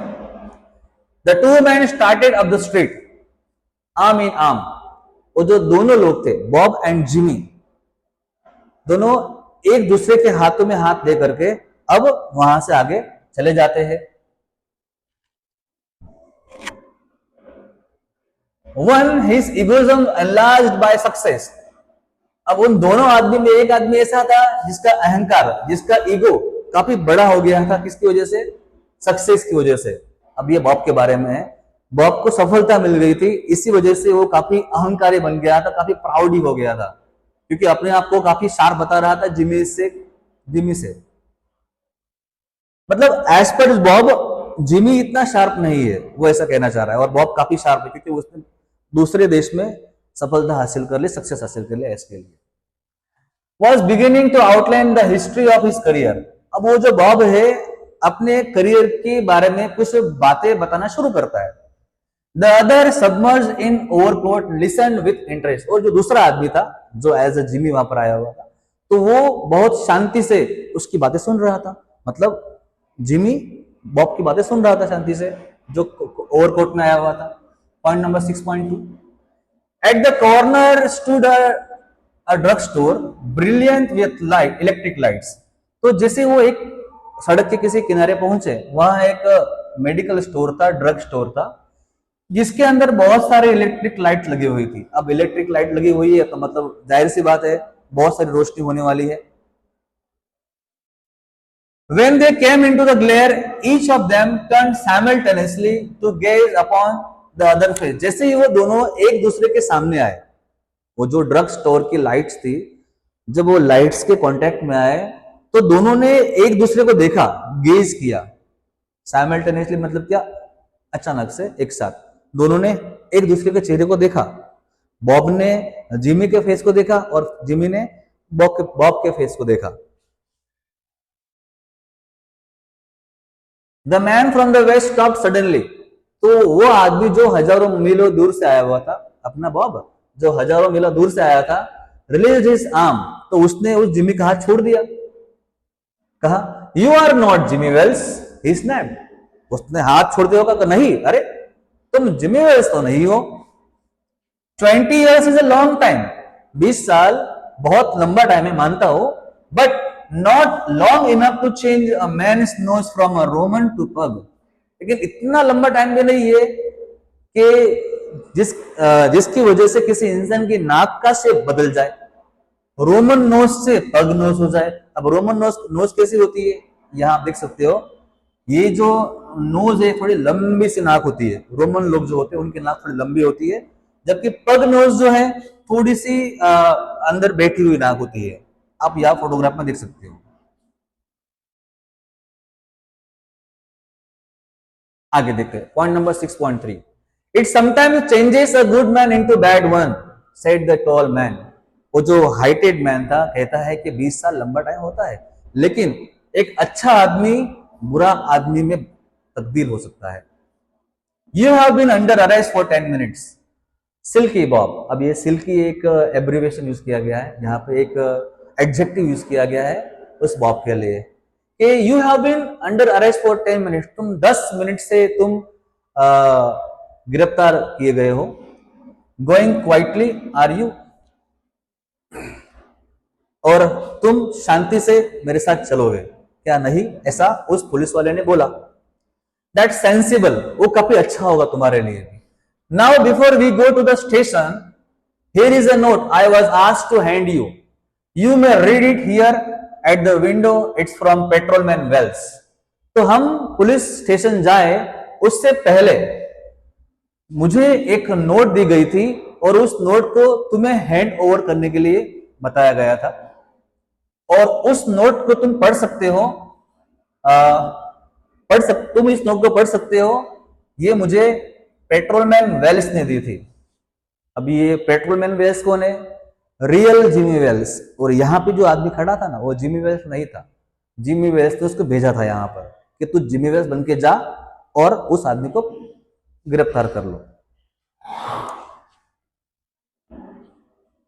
the two man started up the street arm in arm. वो जो दोनों लोग थे, बॉब एंड जिमी, दोनों एक दूसरे के हाथों में हाथ दे करके अब वहां से आगे चले जाते हैं। When his egoism enlarged by success. अब उन दोनों आदमी में एक आदमी ऐसा था जिसका अहंकार, जिसका ईगो काफी बड़ा हो गया था। किसकी वजह से? सक्सेस की वजह से। अब ये बॉब के बारे में है। बॉब को सफलता मिल गई थी, इसी वजह से वो काफी अहंकारी बन गया था, काफी प्राउडी हो गया था, क्योंकि अपने आप को काफी शार्प बता रहा था जिमी से। मतलब एज पर बॉब, जिमी इतना शार्प नहीं है, वो ऐसा कहना चाह रहा है। और बॉब काफी शार्प है क्योंकि उसने दूसरे देश में सफलता हासिल कर ली, सक्सेस हासिल कर लिया इसके लिए। Was beginning to outline the history of his career। अब वो जो बॉब है अपने करियर के बारे में कुछ बातें बताना शुरू करता है। The other submerged in overcoat listened with interest। और जो दूसरा आदमी था जो एज अ जिमी वहां पर आया हुआ था, तो वो बहुत शांति से उसकी बातें सुन रहा था। मतलब जिमी बॉब की बातें सुन रहा था शांति से, जो ओवरकोट में आया हुआ था। Point number 6.2, at the corner stood a drug store brilliant with light, electric lights. तो जैसे वो एक सड़क के किसी किनारे पहुंचे, वहां एक मेडिकल स्टोर था, ड्रग स्टोर था, जिसके अंदर बहुत सारे इलेक्ट्रिक लाइट लगी हुई थी। अब इलेक्ट्रिक लाइट लगी हुई है तो मतलब जाहिर सी बात है बहुत सारी रोशनी होने वाली है। When they came into the glare, each of them turned simultaneously to gaze upon the other face। जैसे ही वो दोनों एक दूसरे के सामने आए, वो जो ड्रग स्टोर की लाइट्स थी, जब वो लाइट्स के कांटेक्ट में आए तो दोनों ने एक दूसरे को देखा, गेज किया। साइमल्टेनियसली मतलब क्या? अचानक से, एक साथ दोनों ने एक दूसरे के चेहरे को देखा। बॉब ने जिमी के फेस को देखा और जिमी ने बॉब के फेस को देखा। The man from the west stop suddenly. तो वो आदमी जो हजारों मीलों दूर से आया हुआ था, अपना बॉब जो हजारों मीलों दूर से आया था, रिलीज हिज आर्म। तो उसने उस जिमी का हाथ छोड़ दिया। कहा, you are not Jimmy Wells, he snapped. उसने हाथ छोड़ दिया होगा, नहीं, अरे तुम जिमी वेल्स तो नहीं हो। 20 years is a long time. 20 साल बहुत लंबा टाइम है, मानता हो, but not long enough to change a man's nose from a Roman to pug. लेकिन इतना लंबा टाइम भी नहीं है कि जिसकी वजह से किसी इंसान की नाक का शेप बदल जाए, रोमन नोज से पग नोज हो जाए। अब रोमन नोज कैसी होती है? यहां आप देख सकते हो, ये जो नोज है थोड़ी लंबी सी नाक होती है। रोमन लोग जो होते हैं उनकी नाक थोड़ी लंबी होती है, जबकि पग नोज जो है थोड़ी सी अंदर बैठी हुई नाक होती है। आप यह फोटोग्राफ में देख सकते हो। आगे देखते हैं point number 6.3, it sometimes changes a good man into bad one, said the tall man. वो जो हाइटेड मैन था कहता है कि 20 साल लंबा टाइम होता है, लेकिन एक अच्छा आदमी बुरा आदमी में तब्दील हो सकता है। You have been under arrest for 10 minutes, Silky Bob. अब ये सिल्की एक एब्रिविएशन यूज किया गया है, यहाँ पे एक एडजेक्टिव यूज किया गया है उस बॉब के लिए कि you have been under arrest for 10 minutes, तुम 10 मिनट से तुम गिरफ्तार किए गए हो। गोइंग क्वाइटली आर यू, और तुम शांति से मेरे साथ चलोगे क्या? नहीं, ऐसा उस पुलिस वाले ने बोला। दैट सेंसिबल, वो काफी अच्छा होगा तुम्हारे लिए। Now before we go to the station, here is a note I was asked to hand you, you may read it here at the window, it's from patrolman Wells. तो हम police station जाए उससे पहले मुझे एक note दी गई थी और उस नोट को तुम्हें हैंड ओवर करने के लिए बताया गया था, और उस नोट को तुम पढ़ सकते हो। तुम इस नोट को पढ़ सकते हो। ये मुझे पेट्रोलमैन वेल्स ने दी थी। अब ये पेट्रोलमैन वेल्स कौन है? Real Jimmy Wells. और यहाँ पे जो आदमी खड़ा था ना, वो जिमी वेल्स नहीं था। जिमी वेल्स ने उसको भेजा था यहाँ पर कि तू जिमी वेल्स बन के जा और उस आदमी को गिरफ्तार कर लो।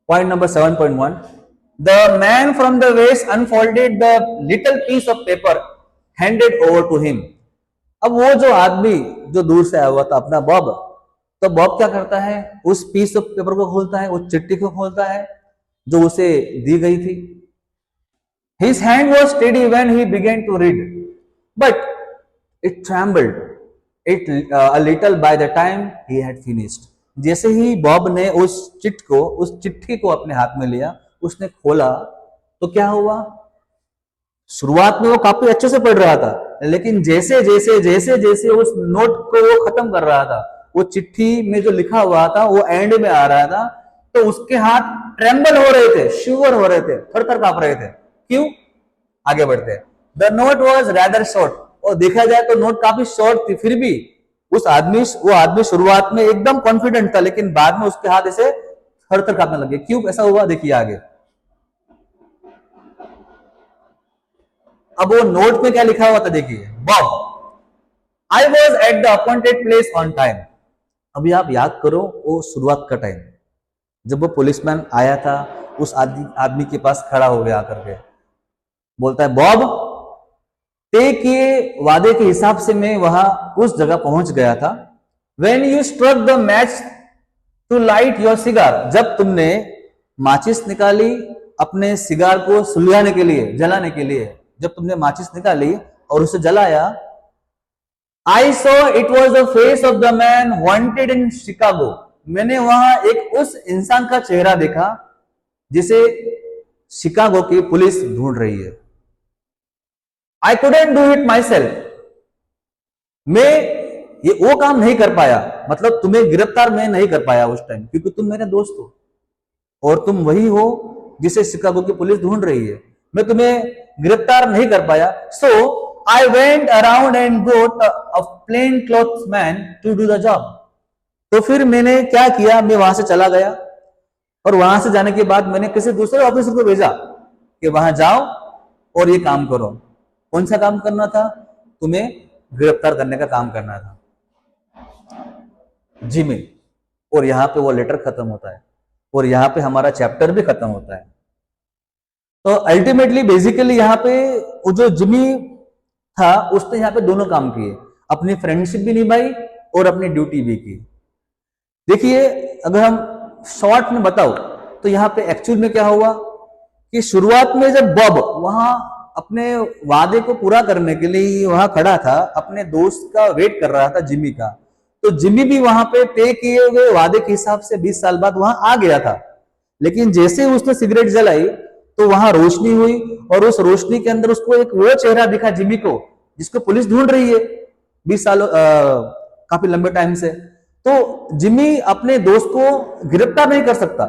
Point number 7.1, the man from the west unfolded the little piece of paper handed over to him. अब वो जो आदमी जो दूर से आया हुआ था अपना बॉब, तो बॉब क्या करता है, उस पीस ऑफ पेपर को खोलता है, उस चिट्ठी को खोलता है जो उसे दी गई थी। His hand was steady when he began to read, but it trembled a little by the time he had finished. जैसे ही बॉब ने उस चिट्ठी को अपने हाथ में लिया, उसने खोला, तो क्या हुआ, शुरुआत में वो काफी अच्छे से पढ़ रहा था, लेकिन जैसे जैसे जैसे जैसे उस नोट को वो खत्म कर रहा था, वो चिट्ठी में जो लिखा हुआ था वो एंड में आ रहा था, तो उसके हाथ ट्रेम्बल हो रहे थे, शिवर हो रहे थे, थर थर कांप रहे थे। क्यों? आगे बढ़ते हैं। The note was rather short, और देखा जाए तो नोट काफी शॉर्ट थी, फिर भी वो आदमी शुरुआत में एकदम कॉन्फिडेंट था, लेकिन बाद में उसके हाथ ऐसे थर थर कांपने लगे। क्यों ऐसा हुआ, देखिए आगे। अब वो नोट में क्या लिखा हुआ था, देखिए, Bob, I was at the appointed place on time. अभी आप याद करो वो शुरुआत का टाइम, जब वो पुलिसमैन आया था, उस आदमी के पास खड़ा हो गया आकर के, बोलता है, बॉब, तय किए वादे के हिसाब से मैं वहां उस जगह पहुंच गया था। When you struck the match to light your cigar, जब तुमने माचिस निकाली अपने सिगार को सुलगाने के लिए, जलाने के लिए, जब तुमने माचिस निकाली और उसे जलाया, I saw it was the face of the man wanted in Chicago. मैंने वहां एक उस इंसान का चेहरा देखा जिसे शिकागो की पुलिस ढूंढ रही है। I couldn't do it myself. मैं ये वो काम नहीं कर पाया, मतलब तुम्हें गिरफ्तार मैं नहीं कर पाया उस टाइम, क्योंकि तुम मेरे दोस्त हो और तुम वही हो जिसे शिकागो की पुलिस ढूंढ रही है। मैं तुम्हें गिरफ्तार नहीं कर पाया। So I went around and got a plain clothes man to do the job. तो फिर मैंने क्या किया, मैं वहां से चला गया, और वहां से जाने के बाद मैंने किसी दूसरे ऑफिसर को भेजा कि वहां जाओ और ये काम करो। कौन सा काम करना था? तुम्हें गिरफ्तार करने का काम करना था, जिमी। और यहाँ पे वो लेटर खत्म होता है, और यहाँ पे हमारा चैप्टर भी खत्म होता है। तो अल्टीमेटली बेसिकली यहाँ पे वो जो जिमी था, उसने यहाँ पे दोनों काम किए, अपनी फ्रेंडशिप भी निभाई और अपनी ड्यूटी भी की। देखिए, अगर हम शॉर्ट में बताओ तो यहाँ पे एक्चुअल में क्या हुआ कि शुरुआत में जब बॉब वहां अपने वादे को पूरा करने के लिए वहां खड़ा था, अपने दोस्त का वेट कर रहा था, जिमी का, तो जिमी भी वहां पे तय किए हुए वादे के हिसाब से 20 साल बाद वहां आ गया था। लेकिन जैसे उसने सिगरेट जलाई तो वहां रोशनी हुई, और उस रोशनी के अंदर उसको एक वो चेहरा दिखा, जिमी को, जिसको पुलिस ढूंढ रही है 20 साल काफी लंबे टाइम से। तो जिमी अपने दोस्त को गिरफ्तार नहीं कर सकता,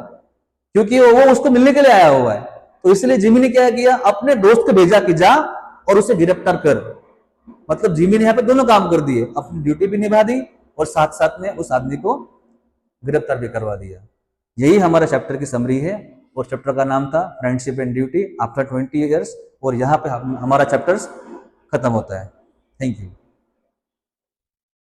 क्योंकि वो उसको मिलने के लिए आया हुआ है। तो इसलिए जिमी ने क्या किया, अपने दोस्त को भेजा कि जा और उसे गिरफ्तार कर। मतलब जिमी ने यहाँ पे दोनों काम कर दिए, अपनी ड्यूटी भी निभा दी और साथ साथ में उस आदमी को गिरफ्तार भी करवा दिया। यही हमारा चैप्टर की समरी है, और चैप्टर का नाम था friendship and duty after 20 years, और यहाँ पे हमारा चैप्टर खत्म होता है। Thank you.